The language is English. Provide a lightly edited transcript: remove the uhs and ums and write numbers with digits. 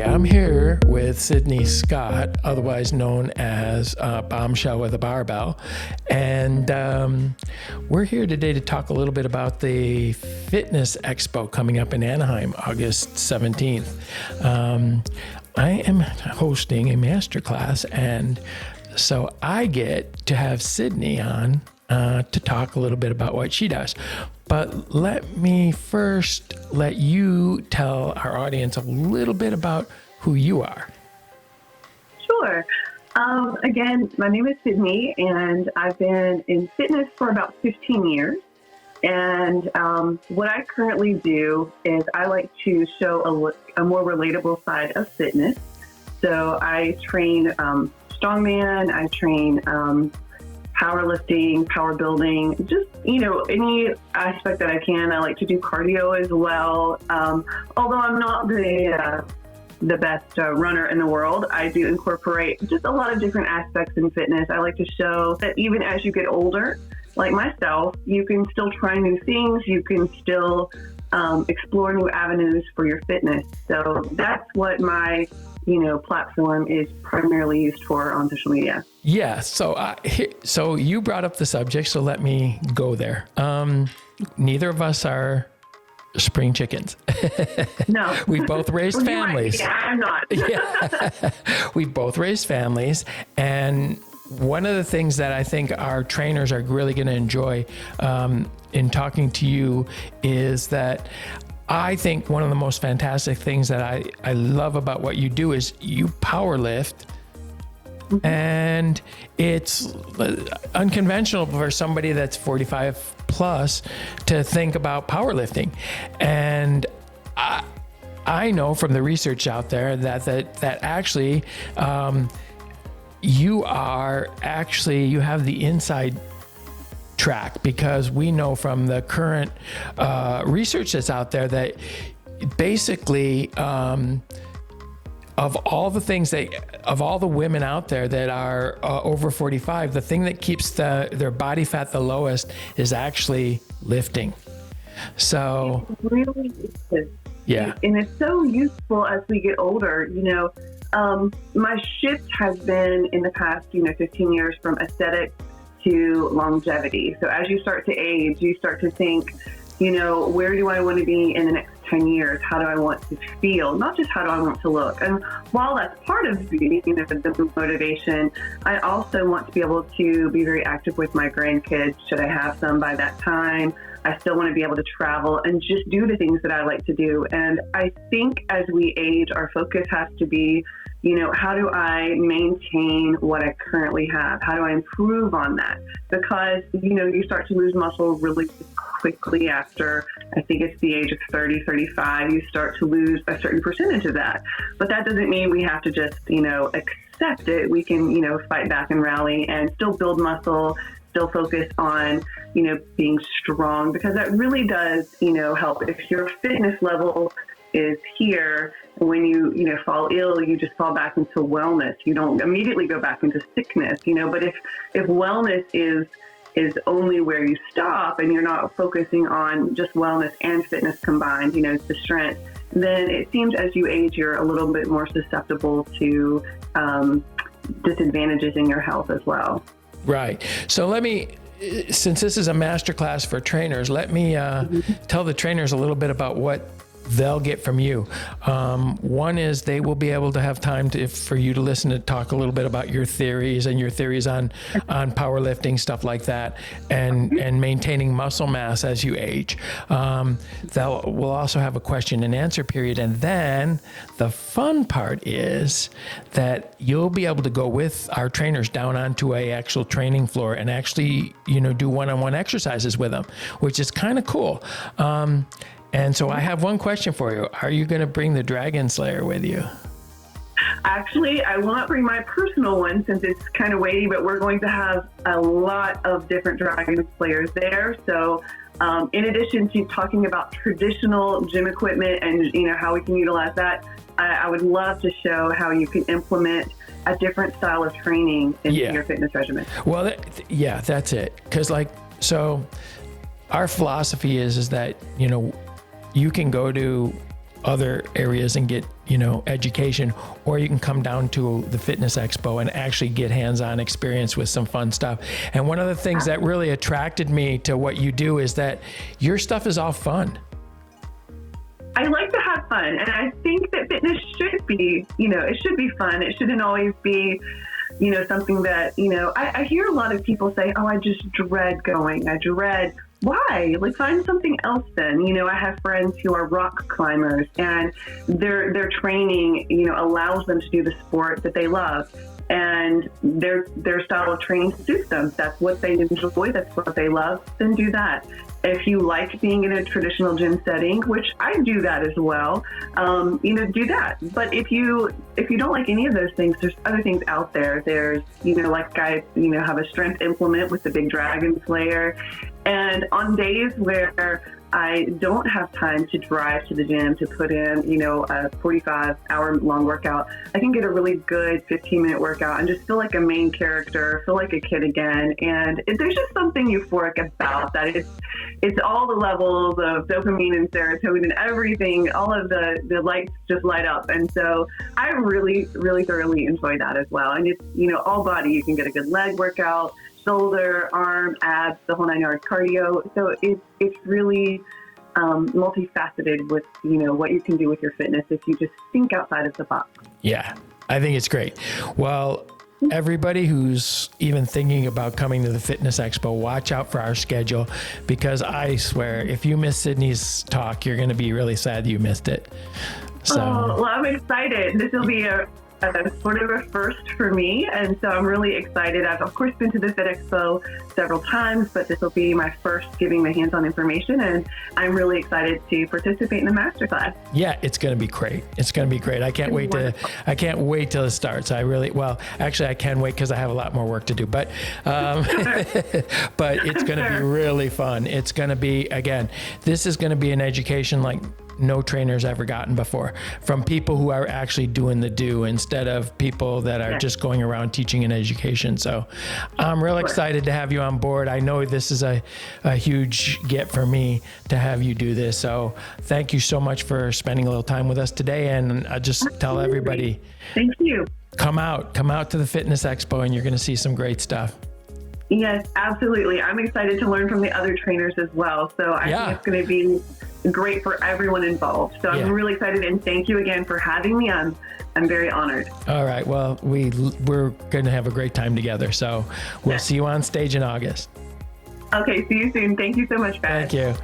I'm here with Sydney Scott, otherwise known as Bombshell with a Barbell. And we're here today to talk a little bit about the Fitness Expo coming up in Anaheim, August 17th. I am hosting a masterclass, and so I get to have Sydney on to talk a little bit about what she does. But let me first let you tell our audience a little bit about who you are. Sure. Again, my name is Sydney, and I've been in fitness for about 15 years. And what I currently do is I like to show a more relatable side of fitness. So I train strongman, I train powerlifting, power building, just, any aspect that I can. I like to do cardio as well. Although I'm not the best runner in the world, I do incorporate just a lot of different aspects in fitness. I like to show that even as you get older, like myself, you can still try new things. You can still explore new avenues for your fitness. So that's what my platform is primarily used for on social media. Yeah. So you brought up the subject, so let me go there. Neither of us are spring chickens. No. We both raised families. Yeah, I'm not. Yeah. We both raised families. And one of the things that I think our trainers are really going to enjoy in talking to you is that I think one of the most fantastic things that I love about what you do is you power lift. Mm-hmm. And it's unconventional for somebody that's 45 plus to think about powerlifting. And I know from the research out there that actually you have the inside track, because we know from the current research that's out there that basically of all the women out there that are over 45, the thing that keeps their body fat the lowest is actually lifting. So it really is. Yeah. And it's so useful as we get older. My shift has been in the past 15 years from aesthetics to longevity. So as you start to age, you start to think, where do I want to be in the next 10 years? How do I want to feel? Not just how do I want to look. And while that's part of the motivation, I also want to be able to be very active with my grandkids, should I have some by that time. I still want to be able to travel and just do the things that I like to do. And I think as we age, our focus has to be, how do I maintain what I currently have? How do I improve on that? Because, you start to lose muscle really quickly after, I think it's the age of 30, 35, you start to lose a certain percentage of that. But that doesn't mean we have to just, accept it. We can, fight back and rally and still build muscle, still focus on, being strong, because that really does, help. If your fitness level is here, when you fall ill, you just fall back into wellness. You don't immediately go back into sickness, but if wellness is only where you stop and you're not focusing on just wellness and fitness combined, the strength, then it seems as you age, you're a little bit more susceptible to disadvantages in your health as well. Right. So since this is a masterclass for trainers, let me tell the trainers a little bit about what they'll get from you. One is they will be able to have time for you to listen to talk a little bit about your theories and your theories on powerlifting, stuff like that, and maintaining muscle mass as you age. We'll also have a question and answer period. And then the fun part is that you'll be able to go with our trainers down onto a actual training floor and actually, do one-on-one exercises with them, which is kind of cool. And so I have one question for you. Are you going to bring the Dragon Slayer with you? Actually, I will not bring my personal one since it's kind of weighty, but we're going to have a lot of different Dragon Slayers there. So in addition to talking about traditional gym equipment and how we can utilize that, I would love to show how you can implement a different style of training into your fitness regimen. Well, that's it. Because our philosophy is that, you can go to other areas and get education, or you can come down to the Fitness Expo and actually get hands-on experience with some fun stuff. And one of the things that really attracted me to what you do is that your stuff is all fun. I like to have fun, and I think that fitness should be, it should be fun. It shouldn't always be, something that, I hear a lot of people say, oh, I just dread going. I dread. Why? Like, find something else then. I have friends who are rock climbers, and their training, allows them to do the sport that they love. And their style of training suits them. That's what they enjoy. That's what they love. Then do that. If you like being in a traditional gym setting, which I do that as well, do that. But if you don't like any of those things, there's other things out there. There's, like I, have a strength implement with the big Dragon Slayer. And on days where I don't have time to drive to the gym to put in, a 45-hour long workout, I can get a really good 15-minute workout and just feel like a main character, feel like a kid again. And there's just something euphoric about that. It's all the levels of dopamine and serotonin and everything, all of the lights just light up. And so I really, really thoroughly enjoy that as well. And it's, all body. You can get a good leg workout, shoulder, arm, abs, the whole 9 yards cardio. So it's really multifaceted with, what you can do with your fitness if you just think outside of the box. Yeah, I think it's great. Well, everybody who's even thinking about coming to the Fitness Expo, watch out for our schedule, because I swear, if you miss Sydney's talk, you're going to be really sad you missed it. So, well, I'm excited. This will be a sort of a first for me, and so I'm really excited. I've of course been to the Fit Expo several times, but this will be my first giving the hands-on information, and I'm really excited to participate in the masterclass. Yeah, it's going to be great. It's going to be great. I can't wait till it starts. Actually I can wait because I have a lot more work to do, but but it's going to be really fun. It's going to be, again, this is going to be an education like no trainer's ever gotten before, from people who are actually doing the do instead of people that are just going around teaching an education. So I'm real excited to have you on board. I know this is a huge get for me to have you do this. So thank you so much for spending a little time with us today. And I just tell everybody, thank you. Come out to the Fitness Expo and you're going to see some great stuff. Yes, absolutely. I'm excited to learn from the other trainers as well. So I think it's going to be great for everyone involved. So I'm really excited, and thank you again for having me. I'm very honored. All right. Well, we're going to have a great time together. So we'll see you on stage in August. Okay. See you soon. Thank you so much, guys. Thank you.